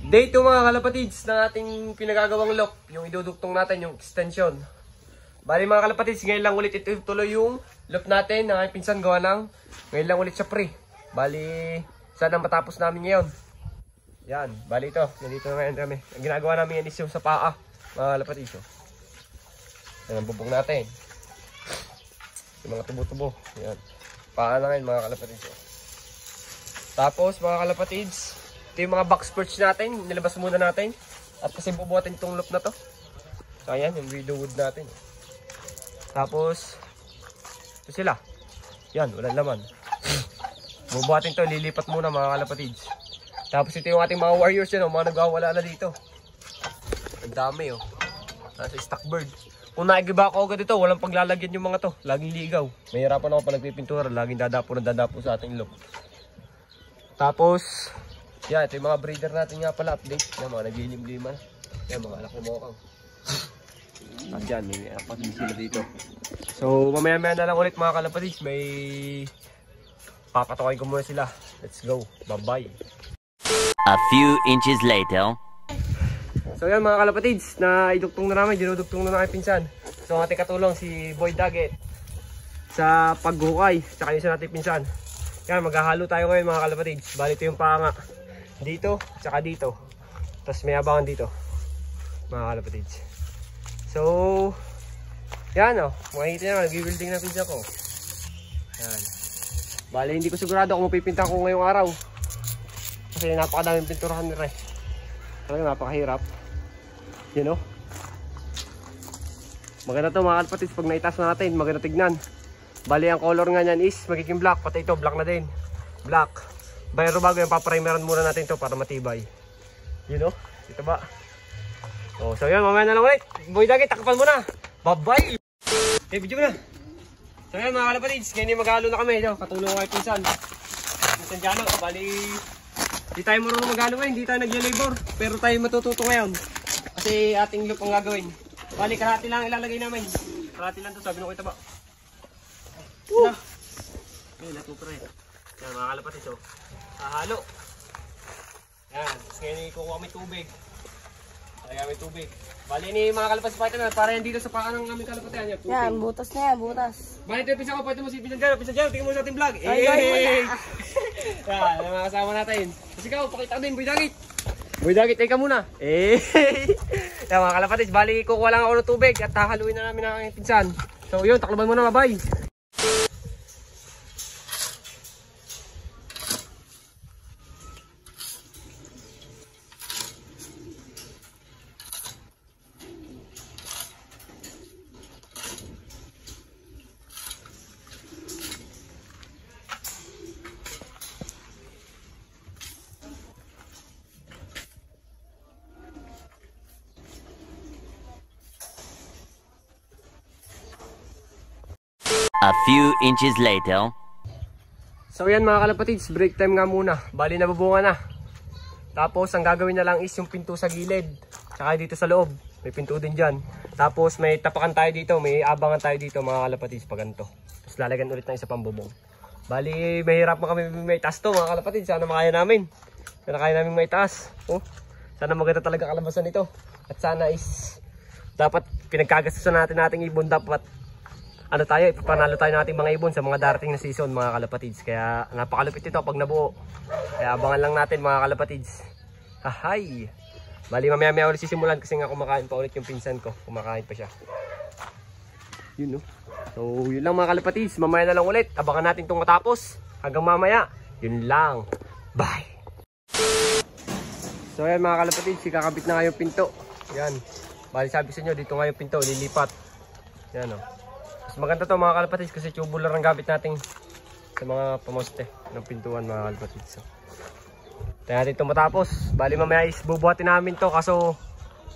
Day 2 mga kalapatids na ating pinagagawang lock, yung iduduktong natin, yung extension. Bali mga kalapatids, ngayon lang ulit ito tuloy yung lock natin na aking pinsan gawa ng ngayon lang ulit siya pre. Bali, sana matapos namin ngayon. Yan, bali ito, nandito na ngayon kami. Ang ginagawa namin yan is yung sa paa, mga kalapatids. Yan ang bubong natin. Yung mga tubo-tubo. Yan, paa na ngayon mga kalapatids. Tapos mga kalapatids, ito yung mga box perch natin, nilabas muna natin. At kasi bubuhatin itong loop na to. So ayan, yung willow wood natin. Tapos, ito sila. Yan, walang laman. Bubuhatin to, lilipat muna mga kalapatids. Tapos ito yung ating mga warriors yan, mga nagwawala na dito. Ang dami oh. Nasa stock bird. Kung naigiba ako agad ito, walang paglalagyan yung mga to. Laging ligaw. Mahirapan ako pa nagpipintura, laging dadapo sa ating loop. Tapos, yan, ito yung mga breeder natin nga pala, update. Yan, mga naglilim-lima. Yan, mga anak mo kang. At yan, may apat din sila dito. So, mamaya-maya na lang ulit mga kalapatids. May papatokin ko muna sila. Let's go. Bye-bye. A few inches later. So yan mga kalapatids, na iduktong na namin, dinudugtong na namin pinsan. So, ang ating katulong si Boy Daggett sa paghukay, tsaka yung sa natin pinsan. Yan, maghahalo tayo ngayon mga kalapatids. Bali ito yung panga. Dito, tsaka dito. Tapos may abangan dito, mga kalapatids. So, yan o. Makikita nyo, nag-building na pinsa ko. Yan. Bale, hindi ko sigurado kung mapipinta ko ngayong araw. Kasi napakadaming pinturahan nila eh. Talaga napakahirap. You know? Maganda to mga kalapatids. Pag naitas na natin, maganda tignan. Bale, ang color nga nyan is magiging black. Pati ito, black na din. Black. Pero bago yung paprimeran muna natin to para matibay. You know? Ito ba? Oh, so yun, mamaya na lang ulit. Boy Daggett, takapan mo na. Bye-bye! Okay, video mo na. So yun mga kalapatids, ngayon yung maghalo na kami. Katulong ko kay pinsan. Pinsan Jano, bali, di tayo marunong maghalo ngayon, di tayo nag-labor. Pero tayo matututo ngayon. Kasi ating loop ang gagawin. Bali, kalahati lang ilalagay namin. Kalahati lang to, sabi nung kita ba? Woo! Okay, natupre. Yan mga kalapatids, oh. Halo. Yan, ngayon kukuha kami tubig. Kaya kami tubig. Bali ni mga kalapatids pa ito na, para yan dito sa paan ng aming kalapatian niya. Yan, butas na yan, butas. Bali ito yung pinsan ko, pwede mo si Pinsan Jano, tingin mo sa ating vlog. Ay, Yan, mga kasama natin. Kasi ikaw, pakita ko din, Boy Daggett. Boy Daggett, ikaw muna. Yan mga kalapatids, bali kukuha lang ako ng tubig at hahaluin na namin ang aking pinsan. So yun, takluban mo na, bye. A few inches later. So yan mga kalapatids, break time nga muna. Bali nabubunga na. Tapos ang gagawin na lang is yung pinto sa gilid. Tsaka dito sa loob, may pinto din dyan. Tapos may tapakan tayo dito, may abangan tayo dito mga kalapatids pag ganito. Tapos lalagyan ulit ng isa pang bubong. Bali mahirap na kami may taas to mga kalapatids. Sana makaya namin. Sana kaya namin may taas. Oh, sana maganda talaga kalabasan nito. At sana is dapat pinagkagastusan natin ating ibon, dapat ano tayo, ipapanalo tayo ng ating mga ibon sa mga darating na season mga kalapatids. Kaya napakalupit ito pag nabuo. Kaya abangan lang natin mga kalapatids. Hahay! Bali mamaya ulit sisimulan kasi nga kumakain pa ulit yung pinsan ko. Kumakain pa siya. Yun no. So yun lang mga kalapatids. Mamaya na lang ulit. Abangan natin itong matapos. Hanggang mamaya. Yun lang. Bye! So yan mga kalapatids. Kakabit na nga yung pinto. Yan. Bali sabi sa inyo dito nga yung pinto. Lilipat. Yan o. Maganda to mga kalapatids kasi tubular ang gamit natin sa mga pamoste ng pintuan mga kalapatids. So, tayo natin ito matapos. Bali mamaya is bubuhatin namin to, kaso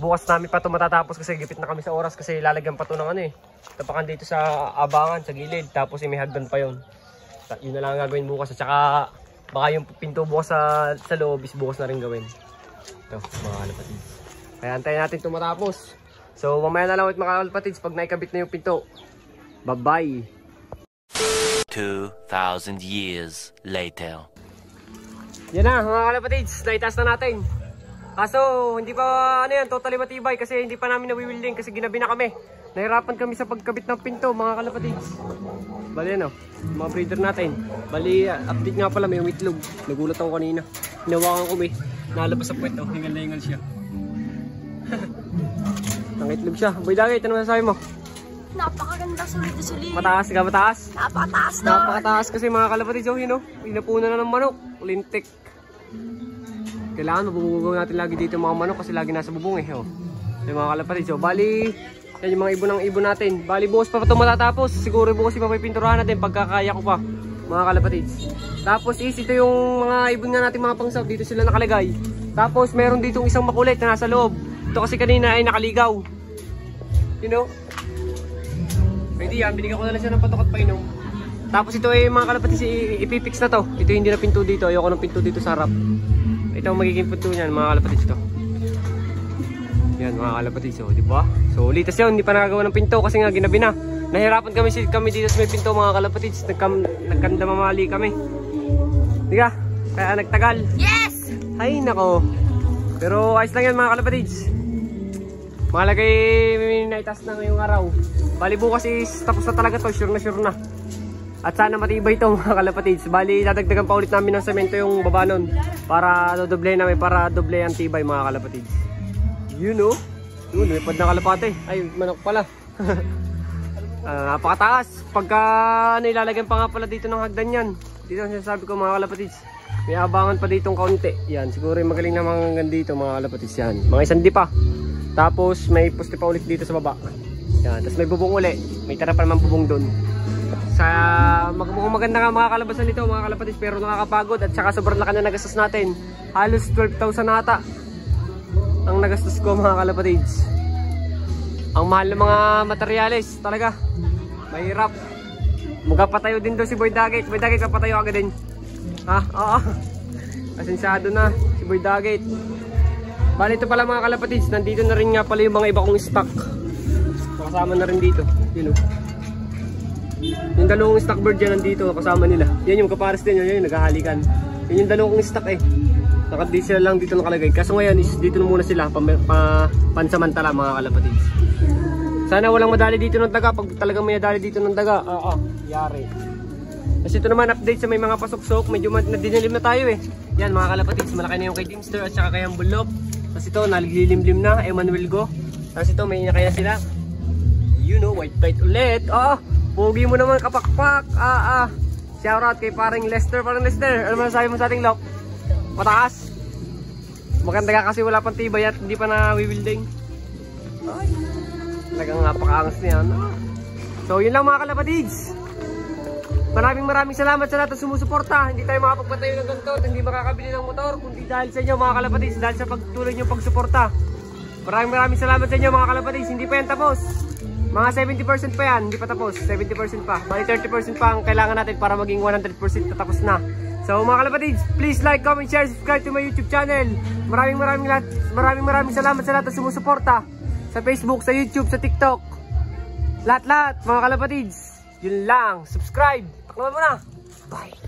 bukas namin pa ito matatapos kasi gipit na kami sa oras kasi lalagyan pa to ng ano eh. Tapakan dito sa abangan, sa gilid, tapos may hagdan pa yun. Yun na lang ang gagawin bukas at saka baka yung pinto bukas sa loob is bukas na rin gawin. Ito mga kalapatids. Kaya antayin natin ito matapos. So mamaya na lang ulit mga kalapatids pag naikabit na yung pinto. Bye-bye. 2,000 years later. Yan na mga kalapatids, naitaas na natin. Kaso, hindi pa, ano yan, totally matibay kasi hindi pa namin nawiwilding kasi ginabi na kami. Nahirapan kami sa pagkabit ng pinto, mga kalapatids. Bali ano, mga breeder natin. Bali, update nga pala, may umitlog. Nagulat ako kanina. Hinawakan ko nalabas sa puwet, hingal na hingal siya. Nangitlog siya. Boy Dagit, ano masasabi mo? Napakaganda, sulit. Mataas ka, mataas? Napakataas na. Napakataas kasi mga kalapatids, oh, yun, oh. Inapunan na ng manok, lintik. Kailangan mabubugaw natin lagi dito mga manok kasi lagi nasa bubong eh, oh. Yung mga kalapatids, oh. Bali, yan yung mga ibon natin. Bali, bukas pa ito matatapos. Siguro bukas yung mapipinturahan natin pagkakaya ko pa, mga kalapatids. Tapos ito yung mga ibon nga natin, mga pang-south, dito sila nakalagay. Tapos meron ditong isang makulit na nasa loob. Ito kasi kanina ay nakaligaw. You know? Pwede yan, binigyan ko na lang siya ng patok at painom. Tapos ito ay mga kalapatids, ipipix na to. Ito hindi na pinto dito, ayoko ng pinto dito sa harap. Ito ang magiging pinto niyan, mga kalapatids to. Yan mga kalapatids, so, di ba? So ulitas yun, hindi pa nakagawa ng pinto kasi nga ginabi na. Nahirapan kami dito sa may pinto, mga kalapatids. Nagkandamamali kami. Di ka? Kaya nagtagal. Yes! Ay nako. Pero ayos lang yan mga kalapatids. Malagay may naitas na ngayong araw. Bali bukas is tapos na talaga to, sure na. At sana matibay ito mga kalapatids. Bali dadagdagan pa ulit namin ng semento yung baba nun para doble namin, para doble ang tibay mga kalapatids. You know? Yun, lumipad na kalapate. Ay, manok pala. Napakataas. Pagka nilalagyan pa nga pala dito ng hagdan yan. Dito ang sinasabi ko mga kalapatids. May abangan pa ditong kaunti. Yan, siguro yung magaling na mga hanggang dito mga kalapatids yan. Mga isang di pa. Tapos may poste pa ulit dito sa baba. Yan, tapos may bubong uli. May tara pa naman bubong doon. Mukhang maganda nga mga kalabasan nito mga kalapatids, pero nakakapagod at saka sobrang laki na nagastos natin. Halos 12,000 na ata ang nagastos ko mga kalapatids. Ang mahal ng mga materyales talaga. Mahirap. Magpapatayo din daw si Boy Dagit. Boy Dagit, papatayo agad din. Ha? Oo. Asensyado na si Boy Dagit. Bali ito pala mga kalapatids, nandito na rin nga pala yung mga iba kong stock. Kasama na rin dito. Yun o. Yung dalawang stock bird dyan nandito, kasama nila. Yan yung kapares din, yun yung naghahalikan. Yun yung dalawang stock eh. Nakadate sila lang dito nakalagay. Kaso ngayon is dito na muna sila pansamantala mga kalapatids. Sana walang madali dito ng daga. Pag talagang may nadali dito ng daga, yari. Kasi ito naman update sa may mga pasok-sok. Medyo nadinilim na tayo eh. Yan mga kalapatids, malaki na yung kay Teamster at saka kay Bulok. Tapos ito naglilimlim na, Emmanuel Go. Tapos ito may inakay na sila. You know, white bite ulit. Pogi mo naman kapakpak. Shoutout kay parang Lester. Parang Lester, ano masasabi mo sa ating lock? Mataas. Maganda ka kasi wala pang tibay at hindi pa na-wielding. Ay, talagang napakaangas niya. So yun lang mga kalapatids. Maraming salamat sa lahat ng sumusuporta. Hindi tayo makapagpatayo ng ganito at hindi makakabili ng motor kundi dahil sa inyo mga kalapatids, dahil sa pagtuloy nyo pagsuporta. Maraming salamat sa inyo mga kalapatids. Hindi pa yan tapos. Mga 70% pa yan, hindi pa tapos. 70% pa. Bali 30% pa ang kailangan natin para maging 100% na tapos na. So mga kalapatids, please like, comment, share, subscribe to my YouTube channel. Maraming salamat sa lahat ng sumusuporta. Sa Facebook, sa YouTube, sa TikTok. Lahat mga kalapatids. Yun lang. Subscribe. Takbo mo na. Bye.